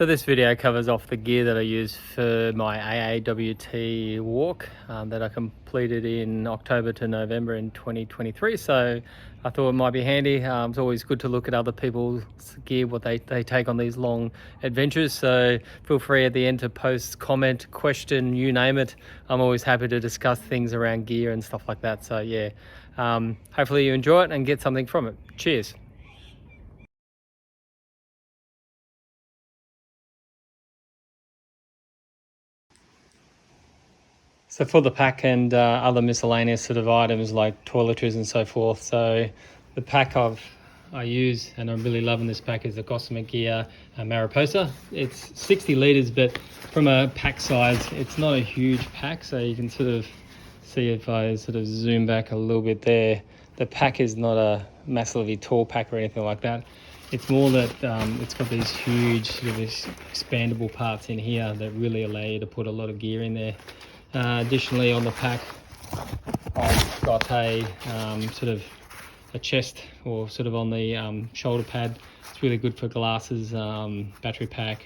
So this video covers off the gear that I use for my AAWT walk that I completed in October to November in 2023. So I thought it might be handy. It's always good to look at other people's gear, what they take on these long adventures. So feel free at the end to post, comment, question, you name it. I'm always happy to discuss things around gear and stuff like that. So yeah, hopefully you enjoy it and get something from it. Cheers. So for the pack and other miscellaneous sort of items like toiletries and so forth. So the pack I use, and I'm really loving this pack, is the Gosamar gear Mariposa. It's 60 litres, but from a pack size, it's not a huge pack. So you can sort of see if I sort of zoom back a little bit there. The pack is not a massively tall pack or anything like that. It's more that it's got these huge sort of expandable parts in here that really allow you to put a lot of gear in there. Additionally, on the pack, I've got a sort of a chest, or sort of on the shoulder pad. It's really good for glasses, battery pack,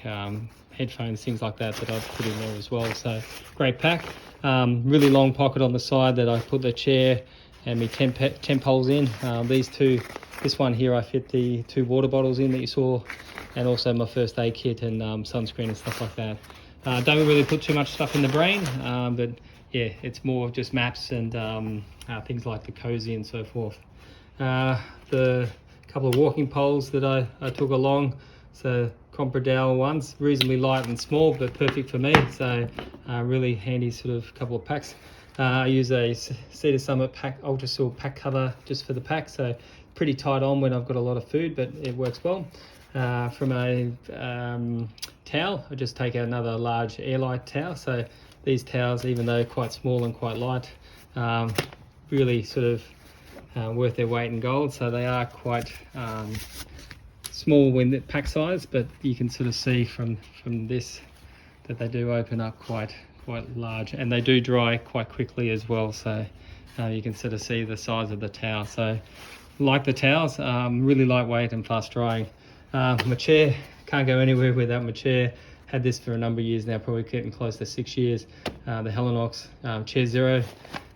headphones, things like that I've put in there as well. So great pack. Really long pocket on the side that I put the chair and my temp holes in. This one here I fit the 2 water bottles in that you saw, and also my first aid kit and sunscreen and stuff like that. Don't really put too much stuff in the brain, but yeah, it's more just maps and things like the cozy and so forth. The couple of walking poles that I took along, so Compradale ones, reasonably light and small, but perfect for me. So really handy sort of couple of packs. I use a Cedar Summit pack, Ultra Seal pack cover just for the pack, so pretty tight on when I've got a lot of food, but it works well. From a towel, I just take out another large airlite towel. So these towels, even though quite small and quite light, really sort of worth their weight in gold. So they are quite small when the pack size, but you can sort of see from this that they do open up quite large, and they do dry quite quickly as well. So you can sort of see the size of the towel. So like the towels, really lightweight and fast drying. My chair, can't go anywhere without my chair. Had this for a number of years now, probably getting close to 6 years. The Helinox Chair Zero,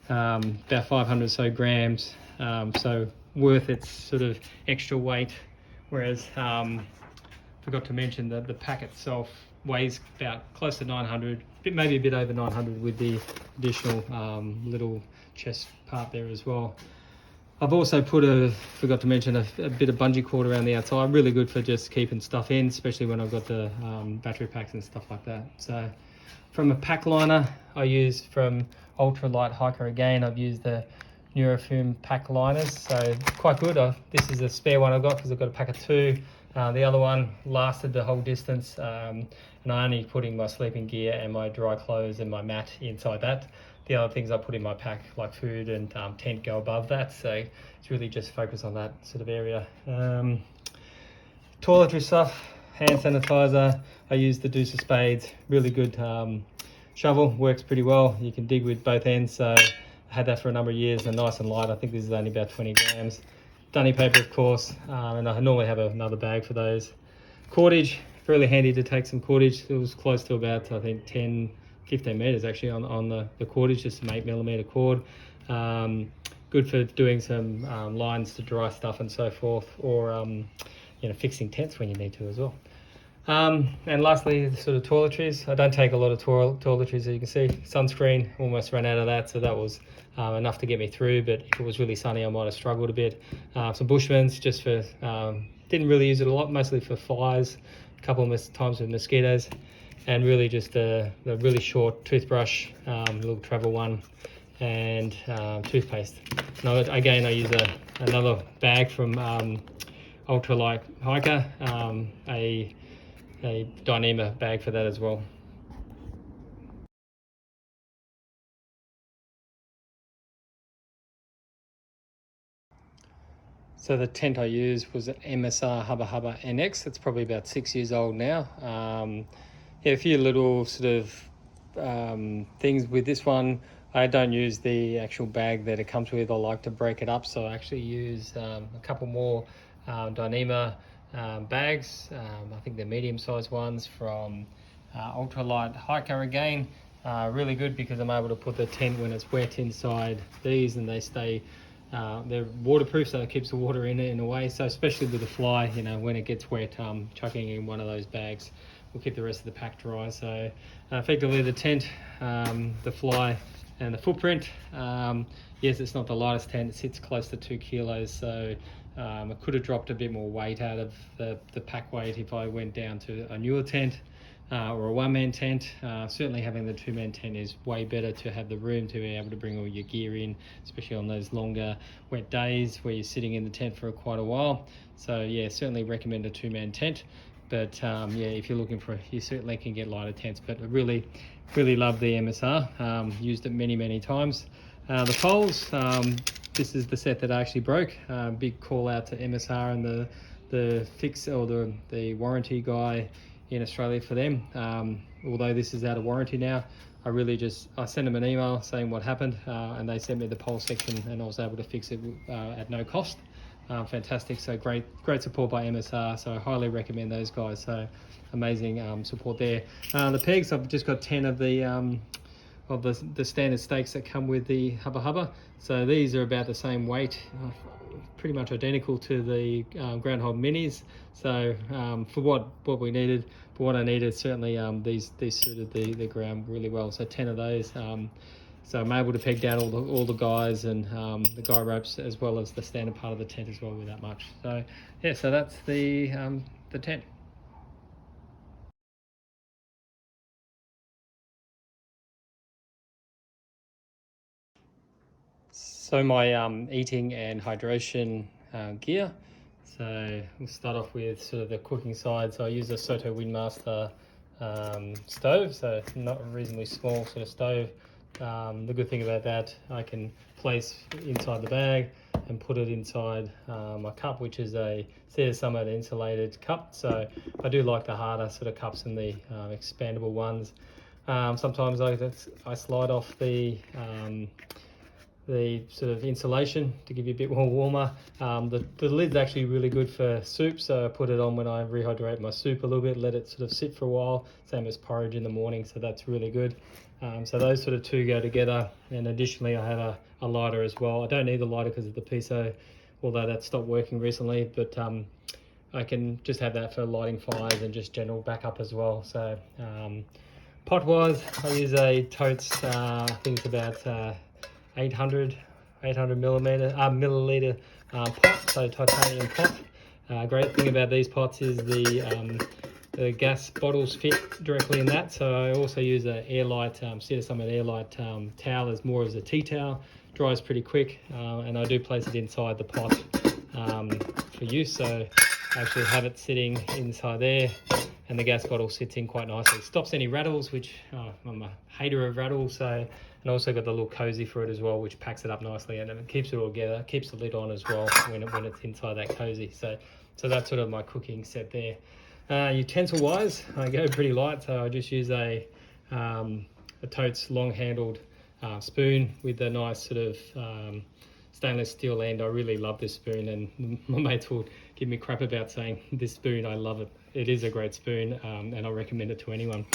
about 500 or so grams, so worth its sort of extra weight. Whereas, forgot to mention that the pack itself weighs about close to 900, maybe a bit over 900 with the additional little chest part there as well. I've also forgot to mention a bit of bungee cord around the outside, really good for just keeping stuff in, especially when I've got the battery packs and stuff like that. So from a pack liner, I use from Ultralight Hiker again, I've used the Nylofume pack liners, so quite good. This is a spare one I've got because I've got a pack of 2. The other one lasted the whole distance, and I only putting my sleeping gear and my dry clothes and my mat inside that. The other things I put in my pack, like food and tent, go above that. So it's really just focus on that sort of area. Toiletry stuff, hand sanitizer. I use the Deuce of Spades, really good shovel, works pretty well. You can dig with both ends. So I had that for a number of years, and nice and light. I think this is only about 20 grams. Dunny paper, of course, and I normally have another bag for those. Cordage, really handy to take some cordage. It was close to about, I think, 15 meters actually on the cordage, just some 8mm cord. Good for doing some lines to dry stuff and so forth, or fixing tents when you need to as well. And lastly, the sort of toiletries. I don't take a lot of toiletries, as you can see. Sunscreen, almost ran out of that, so that was enough to get me through, but if it was really sunny I might have struggled a bit. Some Bushmans, just for, didn't really use it a lot, mostly for flies, a couple of times with mosquitoes, and really just the really short toothbrush, little travel one, and toothpaste. Now again, I use another bag from Ultralight Hiker, a Dyneema bag for that as well. So the tent I used was an MSR Hubba NX. It's probably about 6 years old now. Yeah, a few little sort of things with this one. I don't use the actual bag that it comes with. I like to break it up, so I actually use a couple more Dyneema bags. I think they're medium-sized ones from Ultralight Hiker again. Really good because I'm able to put the tent when it's wet inside these, and they stay they're waterproof, so it keeps the water in a way. So especially with the fly, you know, when it gets wet, chucking in one of those bags will keep the rest of the pack dry. So effectively the tent, the fly and the footprint, yes, it's not the lightest tent, it sits close to 2 kilos, so I could have dropped a bit more weight out of the pack weight if I went down to a newer tent or a one-man tent. Certainly having the two-man tent is way better to have the room to be able to bring all your gear in, especially on those longer wet days where you're sitting in the tent for quite a while. So yeah, certainly recommend a two-man tent. But yeah, if you're looking for, you certainly can get lighter tents. But I really love the MSR. Used it many times. The poles, this is the set that I actually broke. Big call out to MSR and the fix, or the warranty guy in Australia for them. Although this is out of warranty now, I sent them an email saying what happened, and they sent me the pole section, and I was able to fix it at no cost. Fantastic. So great support by MSR, so I highly recommend those guys. So amazing support there. The pegs, I've just got 10 of the standard stakes that come with the Hubba. So these are about the same weight, pretty much identical to the Groundhog Minis. So for what we needed, for what I needed, certainly these suited the ground really well. So 10 of those. So I'm able to peg down all the guys and the guy ropes, as well as the standard part of the tent as well, with that much. So yeah, so that's the tent. So my eating and hydration gear. So we'll start off with sort of the cooking side. So I use a Soto Windmaster stove, so not a reasonably small sort of stove. The good thing about that, I can place inside the bag and put it inside my cup, which is a Summit Insulated cup. So I do like the harder sort of cups and the expandable ones. Sometimes I slide off the sort of insulation to give you a bit more warmer. The lid's actually really good for soup, so I put it on when I rehydrate my soup a little bit, let it sort of sit for a while, same as porridge in the morning, so that's really good. So those sort of two go together, and additionally I have a lighter as well. I don't need the lighter because of the piso, although that stopped working recently, but I can just have that for lighting fires and just general backup as well. So pot wise, I use a Toaks, I think it's about 800 milliliter pot, so titanium pot. Great thing about these pots is the gas bottles fit directly in that. So I also use an airlite, Summit airlite towel as more as a tea towel. Dries pretty quick, and I do place it inside the pot for use. So I actually have it sitting inside there, and the gas bottle sits in quite nicely. It stops any rattles, which I'm a hater of rattles. So, and also got the little cozy for it as well, which packs it up nicely, and it keeps it all together, keeps the lid on as well when it's inside that cozy. So that's sort of my cooking set there. Utensil wise, I go pretty light, so I just use a Toaks long handled spoon with a nice sort of stainless steel end. I really love this spoon, and my mates will give me crap about saying this spoon, I love it. It is a great spoon, and I recommend it to anyone.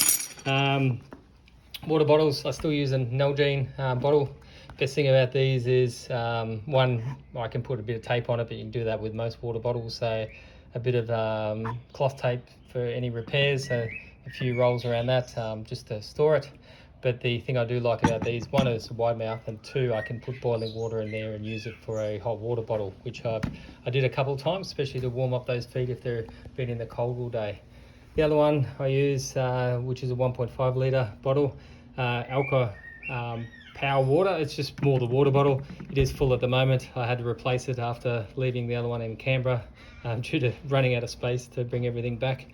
Water bottles, I still use a Nalgene bottle. Best thing about these is one, I can put a bit of tape on it, but you can do that with most water bottles. So a bit of cloth tape for any repairs, so a few rolls around that just to store it. But the thing I do like about these, one is wide mouth, and two, I can put boiling water in there and use it for a hot water bottle, which I did a couple of times, especially to warm up those feet if they've been in the cold all day. The other one I use, which is a 1.5 litre bottle, Alka Power Water. It's just more the water bottle. It is full at the moment. I had to replace it after leaving the other one in Canberra due to running out of space to bring everything back.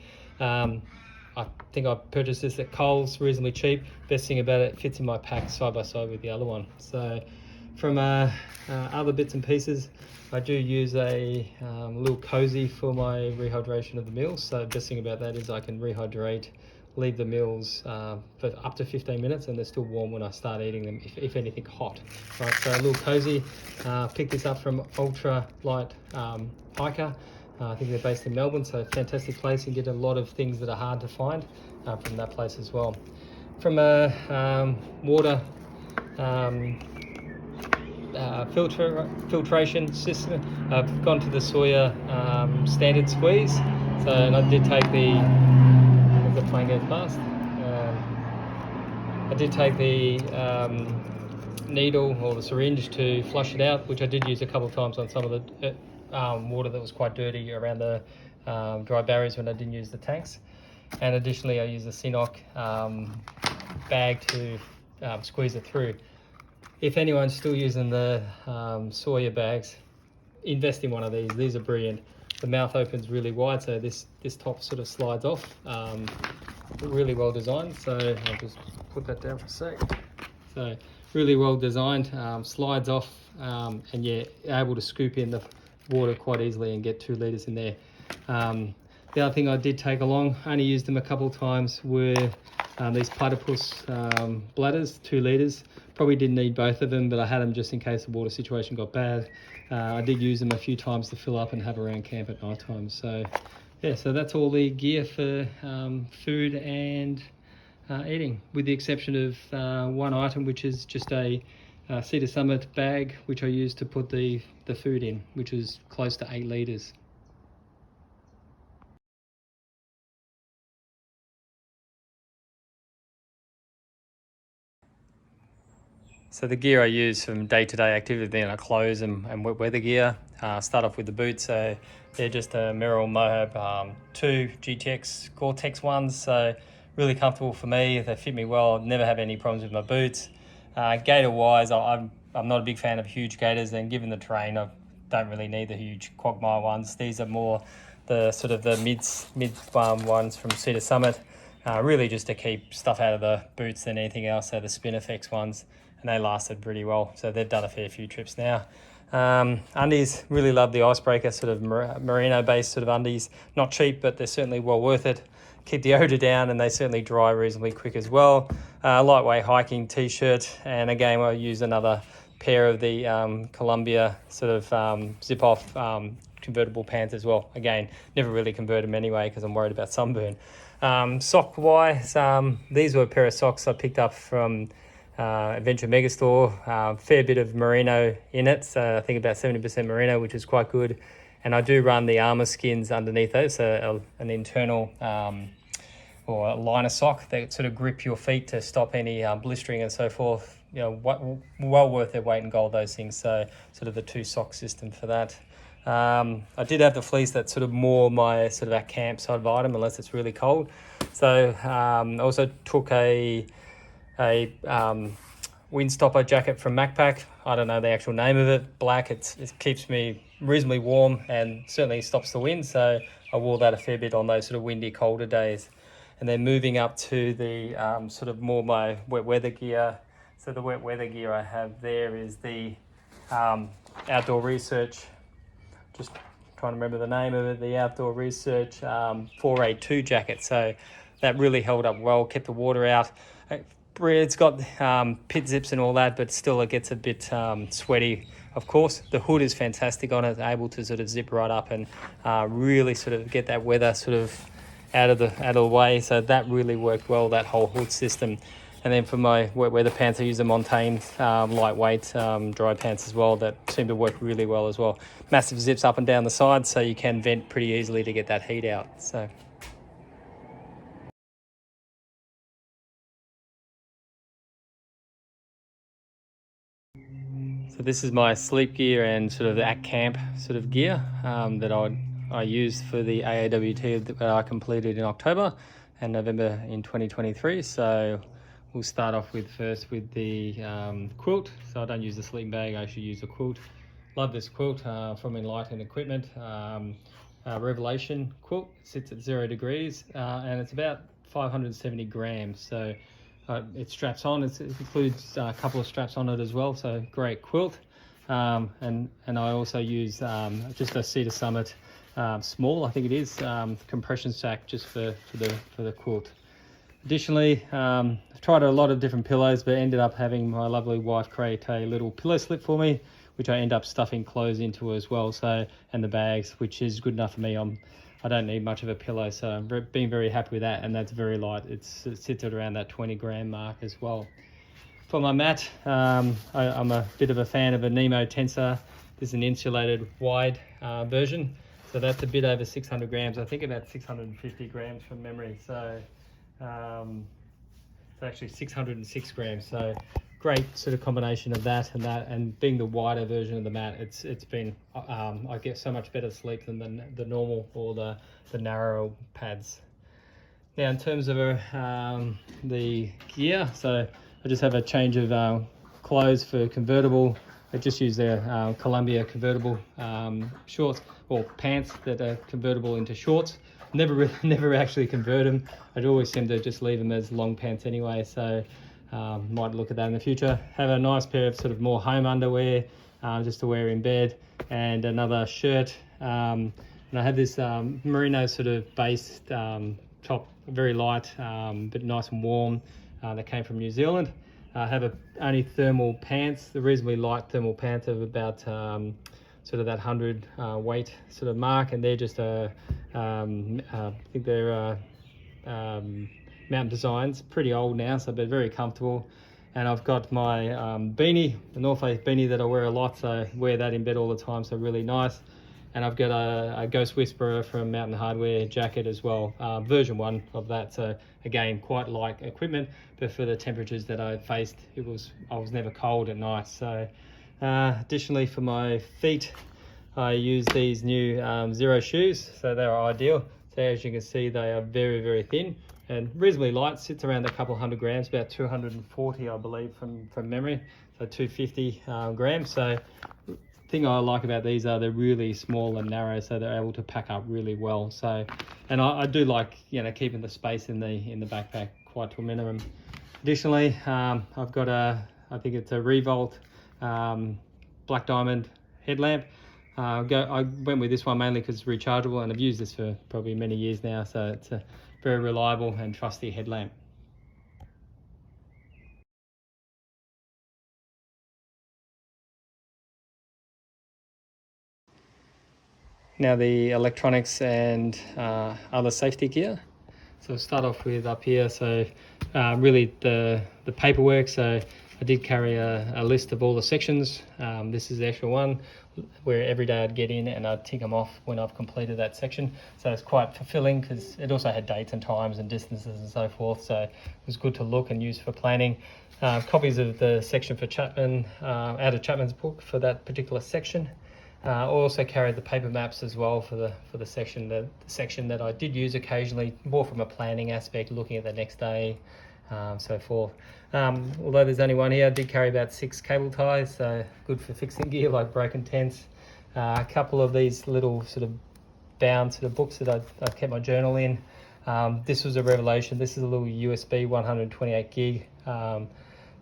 I think I purchased this at Coles, reasonably cheap. Best thing about it, fits in my pack side by side with the other one. So from other bits and pieces, I do use a little cozy for my rehydration of the meals. So best thing about that is I can rehydrate, leave the meals for up to 15 minutes, and they're still warm when I start eating them, if anything hot. Right, so a little cozy. Picked this up from Ultralight Hiker. I think they're based in Melbourne, so fantastic place, and get a lot of things that are hard to find from that place as well. From a water filtration system, I've gone to the Sawyer standard squeeze. So, and I did take the plane goes past. I did take the needle or the syringe to flush it out, which I did use a couple of times on some of the water that was quite dirty around the dry barriers when I didn't use the tanks. And additionally, I used the CNOC bag to squeeze it through. If anyone's still using the Sawyer bags, invest in one of these. These are brilliant. The mouth opens really wide, so this top sort of slides off. Really well designed. So I'll just put that down for a sec. So really well designed, slides off, and you're able to scoop in the water quite easily and get 2 litres in there. The other thing I did take along, only used them a couple of times, were these Platypus bladders, 2 litres. Probably didn't need both of them, but I had them just in case the water situation got bad. I did use them a few times to fill up and have around camp at night time. So yeah, so that's all the gear for food and eating, with the exception of one item, which is just a Cedar Summit bag, which I used to put the food in, which is close to 8 litres. So the gear I use from day-to-day activity, then I clothes and wet weather gear. Start off with the boots. So they're just a Merral Moab 2 GTX Goretex ones. So really comfortable for me. They fit me well. Never have any problems with my boots. Gator-wise, I'm not a big fan of huge gaiters, and given the terrain, I don't really need the huge quagmire ones. These are more the sort of the mid ones from Cedar Summit. Really just to keep stuff out of the boots than anything else. So the Spinafix ones, and they lasted pretty well. So they've done a fair few trips now. Undies, really love the icebreaker sort of merino based sort of undies. Not cheap, but they're certainly well worth it. Keep the odor down, and they certainly dry reasonably quick as well. Lightweight hiking t-shirt, and again I'll use another pair of the Columbia sort of zip off convertible pants as well. Again, never really convert them anyway because I'm worried about sunburn. Sock wise, these were a pair of socks I picked up from Adventure Megastore. Fair bit of merino in it, so I think about 70% merino, which is quite good. And I do run the armor skins underneath those, so an internal or a liner sock that sort of grip your feet to stop any blistering and so forth. You know, well worth their weight in gold, those things. So sort of the 2 sock system for that. I did have the fleece that's sort of more my sort of our camp side of item, unless it's really cold. So I also took a windstopper jacket from Macpac. I don't know the actual name of it. Black. It keeps me reasonably warm and certainly stops the wind. So I wore that a fair bit on those sort of windy, colder days. And then moving up to the sort of more my wet weather gear. So the wet weather gear I have there is the Outdoor Research. Just trying to remember the name of it. The Outdoor Research 482 jacket. So that really held up well. Kept the water out. It's got pit zips and all that, but still it gets a bit sweaty, of course. The hood is fantastic on it, able to sort of zip right up and really sort of get that weather sort of out of the way. So that really worked well, that whole hood system. And then for my wet weather pants, I use the Montane lightweight dry pants as well, that seem to work really well as well. Massive zips up and down the sides, so you can vent pretty easily to get that heat out. So this is my sleep gear and sort of at camp sort of gear that I used for the AAWT that I completed in October and November in 2023. So we'll start off first with the quilt. So I don't use the sleeping bag, I actually use a quilt. Love this quilt from Enlightened Equipment. Revelation quilt. It sits at 0 degrees and it's about 570 grams. So it straps on. It includes a couple of straps on it as well. So great quilt. And I also use just a Cedar Summit small, I think it is, compression sack just for the quilt. Additionally, I've tried a lot of different pillows, but ended up having my lovely wife create a little pillow slip for me, which I end up stuffing clothes into as well. So, and the bags, which is good enough for me. I don't need much of a pillow, so I'm being very happy with that, and that's very light. It sits at around that 20 gram mark as well. For my mat, I'm a bit of a fan of a Nemo Tensor. This is an insulated wide version, so that's a bit over 600 grams. I think about 650 grams from memory. So it's actually 606 grams. So great sort of combination of that, and being the wider version of the mat, it's been I get so much better sleep than the normal or the narrow pads. Now in terms of the gear, so I just have a change of clothes for convertible. I just use their Columbia convertible shorts or pants that are convertible into shorts. Never actually convert them. I'd always seem to just leave them as long pants anyway. So might look at that in the future. Have a nice pair of sort of more home underwear just to wear in bed, and another shirt. And I have this merino sort of base top, very light but nice and warm. That came from New Zealand. I have only thermal pants, the reasonably light thermal pants of about sort of that 100 weight sort of mark, and they're just I think they're Mountain Designs, pretty old now, so they're very comfortable. And I've got my beanie, the North Face beanie that I wear a lot, so I wear that in bed all the time, so really nice. And I've got a Ghost Whisperer from Mountain Hardwear jacket as well, version 1 of that. So again, quite light equipment, but for the temperatures that I faced, I was never cold at night. So additionally, for my feet, I use these new Zero shoes, so they're ideal. So as you can see, they are very, very thin and reasonably light. Sits around a couple 100 grams, about 240, I believe, from memory. So 250 grams. So thing I like about these are they're really small and narrow, so they're able to pack up really well. So, and I do like, you know, keeping the space in the backpack quite to a minimum. Additionally, I've got I think it's a Revolt black diamond headlamp. I went with this one mainly because it's rechargeable, and I've used this for probably many years now, so it's a very reliable and trusty headlamp. Now the electronics and other safety gear. So I'll start off with up here. So really the paperwork. So I did carry a list of all the sections. This is the actual one where every day I'd get in and I'd tick them off when I've completed that section. So it's quite fulfilling because it also had dates and times and distances and so forth. So it was good to look and use for planning. Copies of the section for Chapman, out of Chapman's book for that particular section. I also carried the paper maps as well for the section that I did use occasionally, more from a planning aspect, looking at the next day, so forth. Although there's only one here, I did carry about 6 cable ties, so good for fixing gear like broken tents. A couple of these little sort of bound sort of books that I've kept my journal in. This was a revelation. This is a little USB 128 gig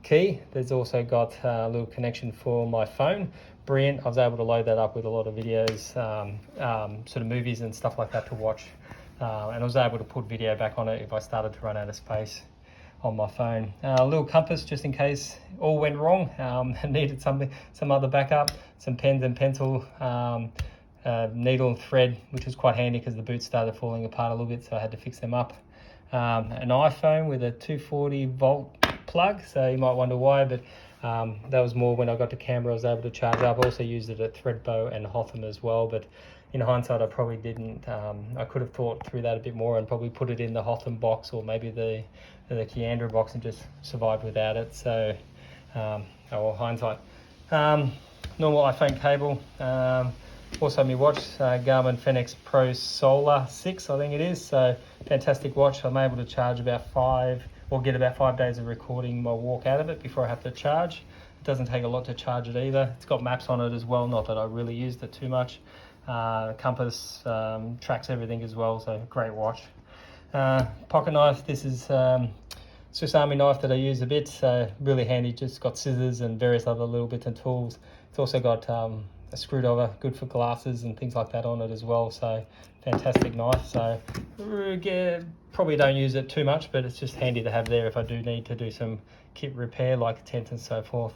key. There's also got a little connection for my phone. Brilliant. I was able to load that up with a lot of videos, sort of movies and stuff like that to watch, and I was able to put video back on it if I started to run out of space on my phone. A little compass just in case all went wrong, and needed some other backup. Some pens and pencil, needle and thread, which was quite handy because the boots started falling apart a little bit, so I had to fix them up. An iPhone with a 240 volt plug, so you might wonder why, but that was more when I got to Canberra. I was able to charge up. I also used it at Thredbo and Hotham as well, but in hindsight I probably didn't. I could have thought through that a bit more and probably put it in the Hotham box or maybe the Kiandra box and just survived without it. So hindsight. Normal iPhone cable. Also my watch, Garmin Fenix Pro Solar 6, I think it is. So fantastic watch. I'm able to charge about 5 days of recording my walk out of it before I have to charge. It doesn't take a lot to charge it either. It's got maps on it as well, not that I really used it too much. Compass, tracks everything as well, so great watch. Pocket knife, this is Swiss Army knife that I use a bit, so really handy. Just got scissors and various other little bits and tools. It's also got a screwdriver, good for glasses and things like that on it as well, so fantastic knife. So probably don't use it too much, but it's just handy to have there if I do need to do some kit repair like a tent and so forth.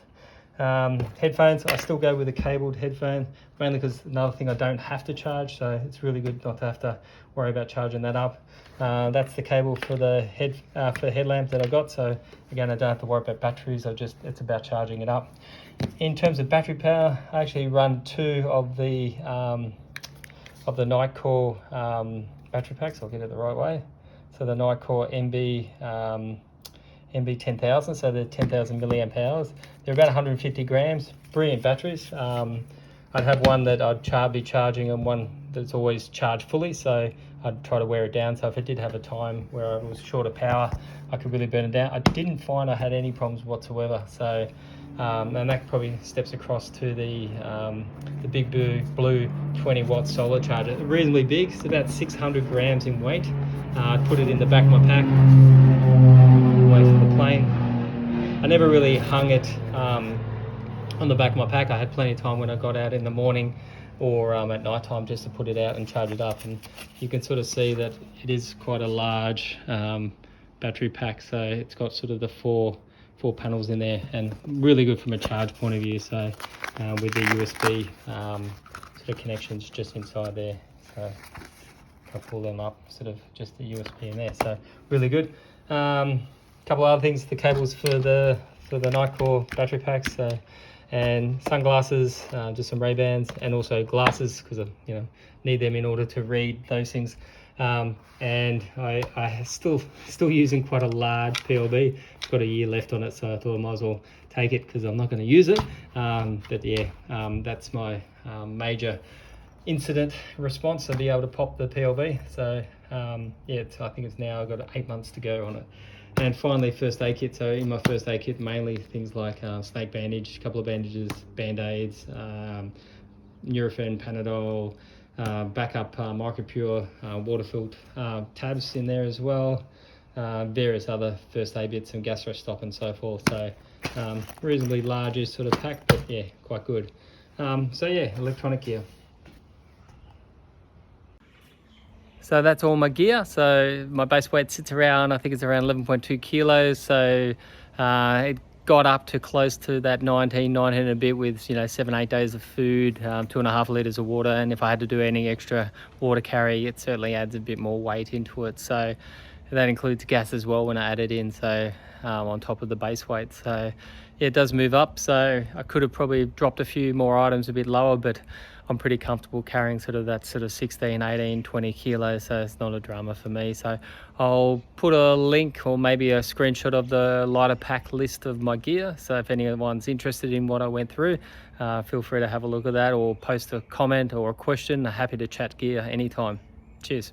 Headphones, I still go with a cabled headphone, mainly because another thing I don't have to charge, so it's really good not to have to worry about charging that up. That's the cable for the headlamp that I got, so again I don't have to worry about batteries, it's about charging it up. In terms of battery power, I actually run 2 of the Nightcore battery packs. I'll get it the right way. So the Nightcore MB 10,000, so they're 10,000 milliamp hours. They're about 150 grams, brilliant batteries. I'd have one that I'd be charging and one that's always charged fully, so I'd try to wear it down. So if it did have a time where I was short of power, I could really burn it down. I didn't find I had any problems whatsoever. So, and that probably steps across to the big blue 20 watt solar charger. Reasonably big, it's about 600 grams in weight. I'd put it in the back of my pack, away from the plane. I never really hung it on the back of my pack. I had plenty of time when I got out in the morning or at night time just to put it out and charge it up, and you can sort of see that it is quite a large battery pack, so it's got sort of the four panels in there, and really good from a charge point of view. So with the USB sort of connections just inside there, so I'll pull them up, sort of just the USB in there, so really good. Couple other things, the cables for the Nightcore battery packs, and sunglasses, just some Ray-Bans, and also glasses, because I need them in order to read those things. And I still using quite a large PLB. It's got a year left on it, so I thought I might as well take it because I'm not going to use it. But yeah, that's my major incident response, to be able to pop the PLB. So yeah, I think it's now, I've got 8 months to go on it. And finally, first aid kit. So in my first aid kit, mainly things like snake bandage, a couple of bandages, band-aids, Nurofen, Panadol, backup micropure water-filled tabs in there as well, various other first aid bits, and gastro stop and so forth. So reasonably large sort of pack, but yeah, quite good. So yeah, electronic gear. So that's all my gear. So my base weight sits around, I think it's around 11.2 kilos. So it got up to close to that 19 and a bit with 7-8 days of food, 2.5 litres of water, and if I had to do any extra water carry, it certainly adds a bit more weight into it. So that includes gas as well when I add it in, so on top of the base weight. So yeah, it does move up, so I could have probably dropped a few more items a bit lower, but I'm pretty comfortable carrying sort of 16, 18, 20 kilos, so it's not a drama for me. So I'll put a link or maybe a screenshot of the Litre pack list of my gear, so if anyone's interested in what I went through, feel free to have a look at that, or post a comment or a question. I'm happy to chat gear anytime. Cheers.